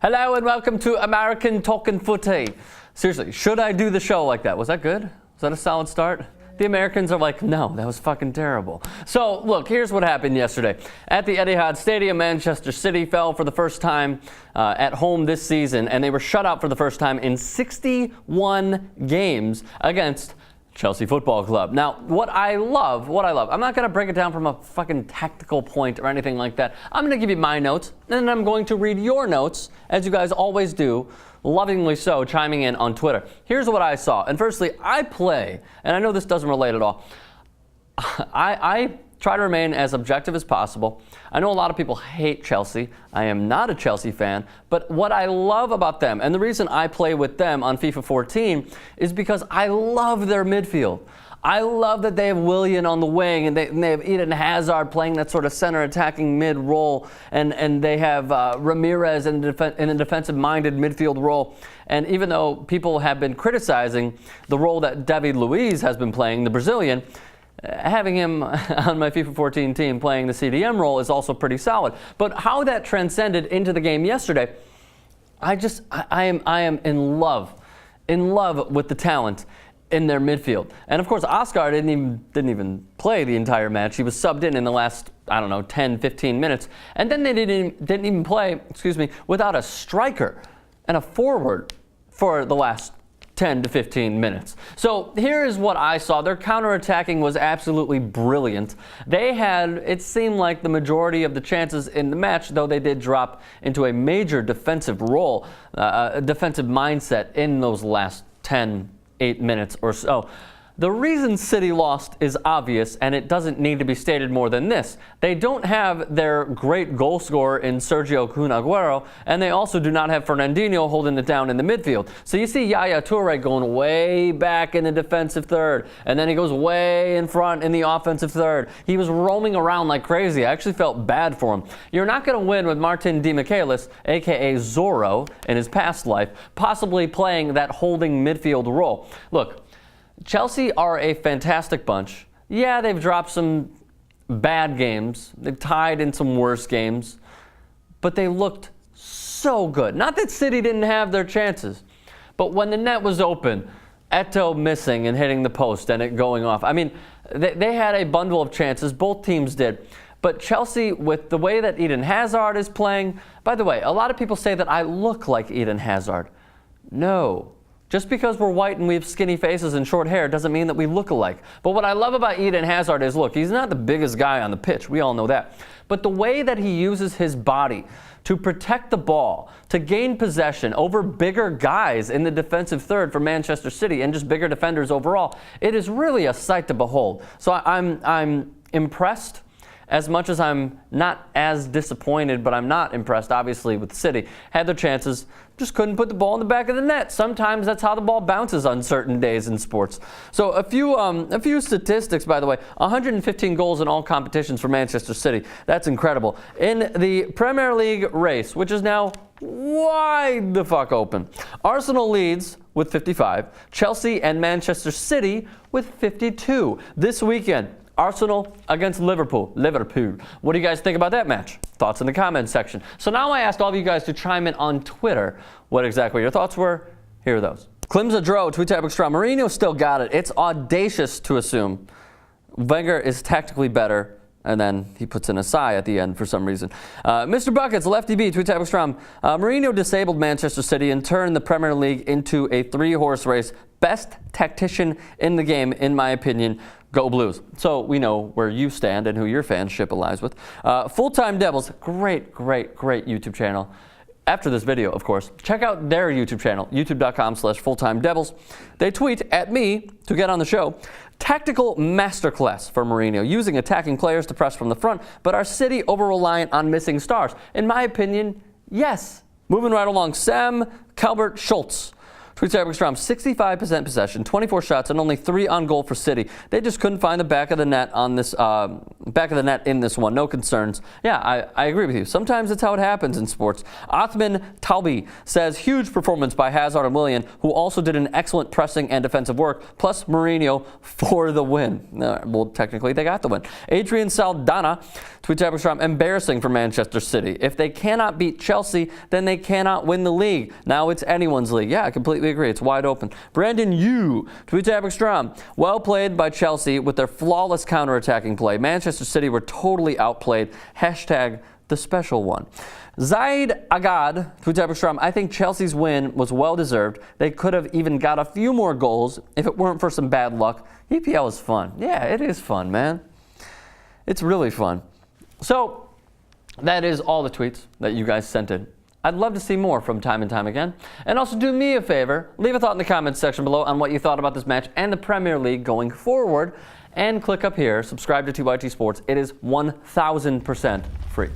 Hello and welcome to American Talkin' Footy. Seriously, should I do the show like that? Was that good? Was that a solid start? The Americans are like, no, that was fucking terrible. So, look, here's what happened yesterday. At the Etihad Stadium, Manchester City fell for the first time at home this season, and they were shut out for the first time in 61 games against Chelsea Football Club. Now, what I love, I'm not going to break it down from a fucking tactical point or anything like that. I'm going to give you my notes, and then I'm going to read your notes, as you guys always do, lovingly so, chiming in on Twitter. Here's what I saw. And firstly, I play, and I know this doesn't relate at all, I try to remain as objective as possible. I know a lot of people hate Chelsea. I am not a Chelsea fan, but what I love about them, and the reason I play with them on FIFA 14, is because I love their midfield. I love that they have Willian on the wing, and they have Eden Hazard playing that sort of center attacking mid role, and they have Ramirez in a defensive-minded midfield role. And even though people have been criticizing the role that David Luiz has been playing, the Brazilian, having him on my FIFA 14 team playing the CDM role is also pretty solid. But how that transcended into the game yesterday, I am in love with the talent in their midfield. And of course, Oscar didn't even play the entire match. He was subbed in the last, 10, 15 minutes. And then they didn't even play, without a striker and a forward for the last 10 to 15 minutes. So here is what I saw. Their counterattacking was absolutely brilliant. They had, it seemed like, the majority of the chances in the match, though they did drop into a major defensive role, a defensive mindset in those last 8 minutes or so. The reason City lost is obvious, and it doesn't need to be stated more than this. They don't have their great goal scorer in Sergio Kun Aguero, and they also do not have Fernandinho holding it down in the midfield. So you see Yaya Toure going way back in the defensive third, and then he goes way in front in the offensive third. He was roaming around like crazy. I actually felt bad for him. You're not going to win with Martin Di Michaelis, a.k.a. Zorro, in his past life, possibly playing that holding midfield role. Look, Chelsea are a fantastic bunch. Yeah, they've dropped some bad games. They've tied in some worse games. But they looked so good. Not that City didn't have their chances. But when the net was open, Eto'o missing and hitting the post and it going off. I mean, they had a bundle of chances. Both teams did. But Chelsea, with the way that Eden Hazard is playing... By the way, a lot of people say that I look like Eden Hazard. No. Just because we're white and we have skinny faces and short hair doesn't mean that we look alike. But what I love about Eden Hazard is, look, he's not the biggest guy on the pitch. We all know that. But the way that he uses his body to protect the ball, to gain possession over bigger guys in the defensive third for Manchester City and just bigger defenders overall, it is really a sight to behold. So I'm impressed. As much as I'm not as disappointed, but I'm not impressed, obviously, with City. Had their chances, just couldn't put the ball in the back of the net. Sometimes that's how the ball bounces on certain days in sports. So a few statistics, by the way. 115 goals in all competitions for Manchester City. That's incredible. In the Premier League race, which is now wide the fuck open, Arsenal leads with 55. Chelsea and Manchester City with 52. This weekend, Arsenal against Liverpool. What do you guys think about that match? Thoughts in the comments section. So now I asked all of you guys to chime in on Twitter what exactly your thoughts were. Here are those. Klimza Dro, tweet type extra. Mourinho still got it. It's audacious to assume Wenger is tactically better. And then he puts in a sigh at the end for some reason. Mr. Buckets, Lefty B, tweet type extra. Mourinho disabled Manchester City and turned the Premier League into a 3-horse race. Best tactician in the game, in my opinion. Go Blues. So we know where you stand and who your fanship lies with. Full-Time Devils, great YouTube channel. After this video, of course, check out their YouTube channel, youtube.com/fulltimedevils. They tweet at me to get on the show. Tactical masterclass for Mourinho, using attacking players to press from the front, but are City over-reliant on missing stars? In my opinion, yes. Moving right along, Sam Calvert Schultz. Tweets Ekstrom, 65% possession, 24 shots, and only 3 on goal for City. They just couldn't find the back of the net on this back of the net in this one. No concerns. Yeah, I agree with you. Sometimes it's how it happens in sports. Othman Talbi says huge performance by Hazard and Willian, who also did an excellent pressing and defensive work, plus Mourinho for the win. Well, technically they got the win. Adrian Saldana tweets Ekstrom, embarrassing for Manchester City. If they cannot beat Chelsea, then they cannot win the league. Now it's anyone's league. Yeah, I completely agree. It's wide open. Brandon Yu tweets Ekstrom, well played by Chelsea with their flawless counterattacking play. Manchester City were totally outplayed. Hashtag the special one. Zaid Agad tweets Ekstrom, I think Chelsea's win was well deserved. They could have even got a few more goals if it weren't for some bad luck. EPL is fun. Yeah, it is fun, man. It's really fun. So that is all the tweets that you guys sent in. I'd love to see more from time and time again. And also do me a favor, leave a thought in the comments section below on what you thought about this match and the Premier League going forward. And click up here, subscribe to TYT Sports. It is 1000% free.